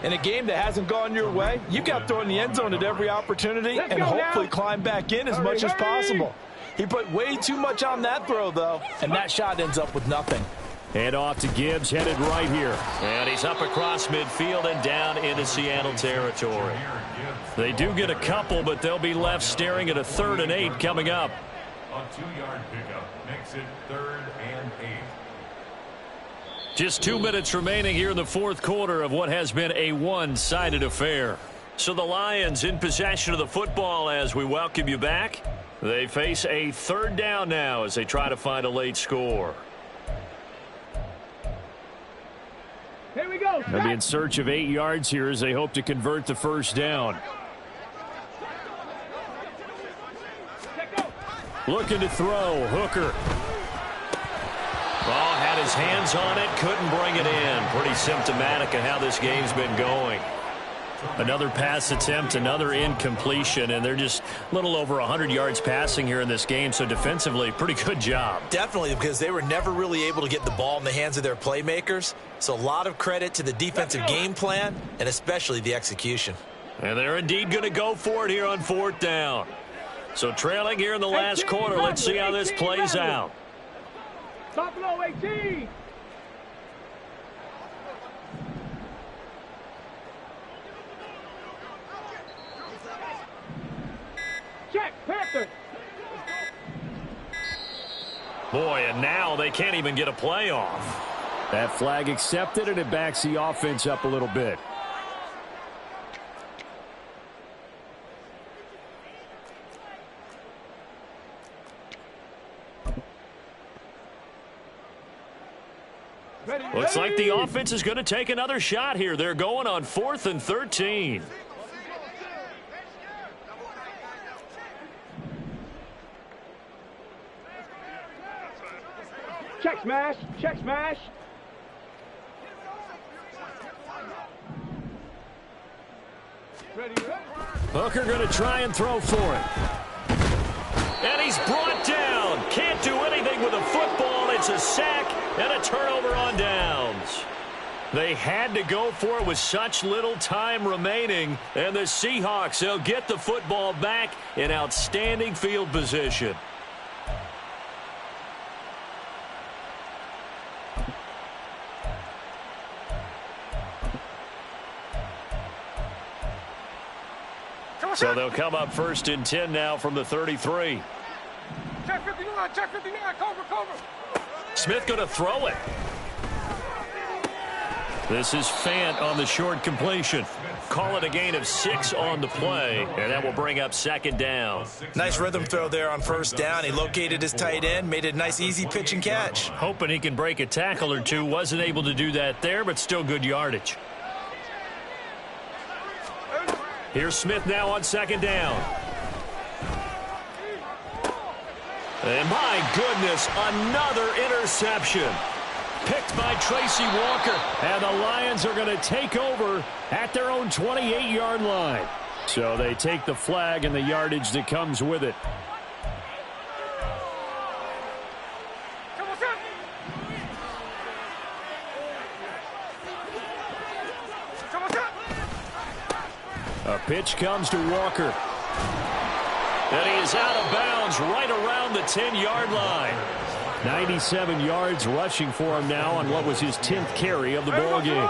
In a game that hasn't gone your way, you've got to throw in the end zone at every opportunity and hopefully climb back in as much as possible. He put way too much on that throw, though, and that shot ends up with nothing. Hand off to Gibbs, headed right here. And he's up across midfield and down into Seattle territory. They do get a couple, but they'll be left staring at a 3rd and 8 coming up. A 2-yard pickup makes it 3rd and 8. Just 2 minutes remaining here in the fourth quarter of what has been a one-sided affair. So the Lions in possession of the football as we welcome you back. They face a 3rd down now as they try to find a late score. Here we go. They'll be in search of 8 yards here as they hope to convert the first down. Looking to throw. Hooker. Oh, had his hands on it. Couldn't bring it in. Pretty symptomatic of how this game's been going. Another pass attempt, another incompletion, and they're just a little over 100 yards passing here in this game, so defensively, pretty good job. Definitely, because they were never really able to get the ball in the hands of their playmakers. So a lot of credit to the defensive game plan and especially the execution. And they're indeed going to go for it here on 4th down. So trailing here in the last quarter, let's see how this plays out. Top low, 18. Check, Panther. Boy, and now they can't even get a play off. That flag accepted, and it backs the offense up a little bit. Looks like the offense is going to take another shot here. They're going on 4th and 13. Check smash. Check smash. Hooker going to try and throw for it. And he's brought down. Can't do anything with a football. It's a sack and a turnover on downs. They had to go for it with such little time remaining. And the Seahawks, they'll get the football back in outstanding field position. So they'll come up 1st and 10 now from the 33. Check 59. Check 59. Cover. Smith going to throw it. This is Fant on the short completion. Call it a gain of 6 on the play, and that will bring up 2nd down. Nice rhythm throw there on 1st down. He located his tight end, made a nice easy pitch and catch. Hoping he can break a tackle or two. Wasn't able to do that there, but still good yardage. Here's Smith now on 2nd down. And my goodness, another interception. Picked by Tracy Walker. And the Lions are going to take over at their own 28-yard line. So they take the flag and the yardage that comes with it. A pitch comes to Walker. And he is out of bounds right around the 10-yard line. 97 yards rushing for him now on what was his 10th carry of the ball game.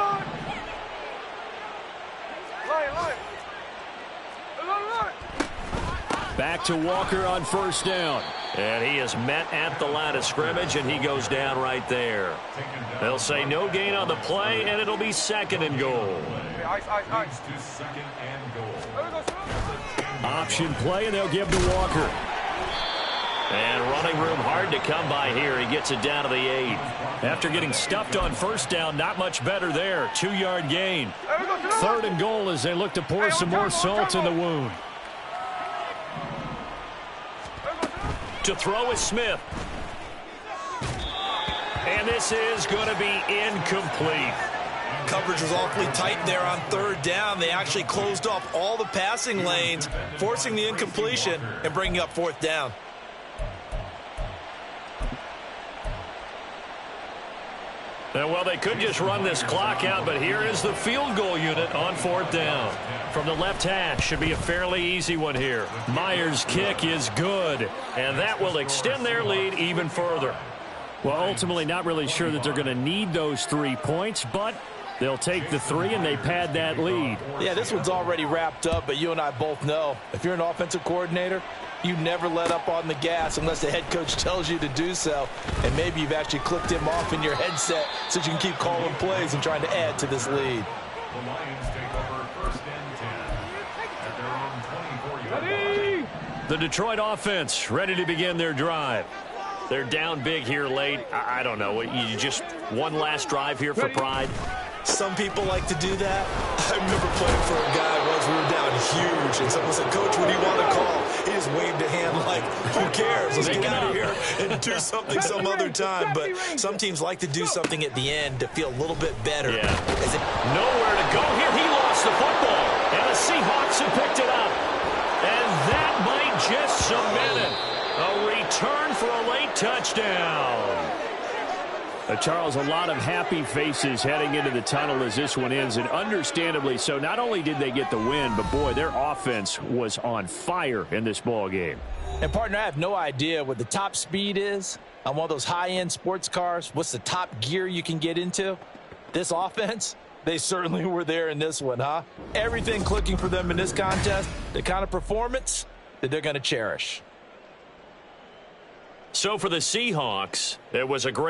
Back to Walker on first down. And he is met at the line of scrimmage, and he goes down right there. They'll say no gain on the play, and it'll be 2nd and goal. Option play, and they'll give to Walker. And running room hard to come by here. He gets it down to the 8. After getting stuffed on first down, not much better there. 2-yard gain. 3rd and goal as they look to pour some more salt in the wound. To throw is Smith. And this is going to be incomplete. Coverage was awfully tight there on 3rd down. They actually closed off all the passing lanes, forcing the incompletion and bringing up 4th down. And well, they could just run this clock out, but here is the field goal unit on 4th down. From the left hash, should be a fairly easy one here. Myers' kick is good, and that will extend their lead even further. Well, ultimately not really sure that they're going to need those 3 points, but they'll take the 3 and they pad that lead. Yeah, this one's already wrapped up, but you and I both know if you're an offensive coordinator, you never let up on the gas unless the head coach tells you to do so. And maybe you've actually clicked him off in your headset so you can keep calling plays and trying to add to this lead. The Lions take over 1st and 10 at their own 24-yard line. The Detroit offense ready to begin their drive. They're down big here late. I don't know. You just one last drive here for pride? Some people like to do that. I remember playing for a guy once. We were down huge, and someone said, "Coach, what do you want to call?" He just waved a hand like, who cares? Let's get out of here and do something some other time. But some teams like to do something at the end to feel a little bit better. Yeah. Nowhere to go here. He lost the football, and the Seahawks have picked it up. And that might just cement it. A return for a late touchdown. Charles, a lot of happy faces heading into the tunnel as this one ends, and understandably so. Not only did they get the win, but boy, their offense was on fire in this ball game. And partner, I have no idea what the top speed is on one of those high-end sports cars. What's the top gear you can get into? This offense, they certainly were there in this one, huh? Everything clicking for them in this contest, the kind of performance that they're going to cherish. So for the Seahawks, it was a great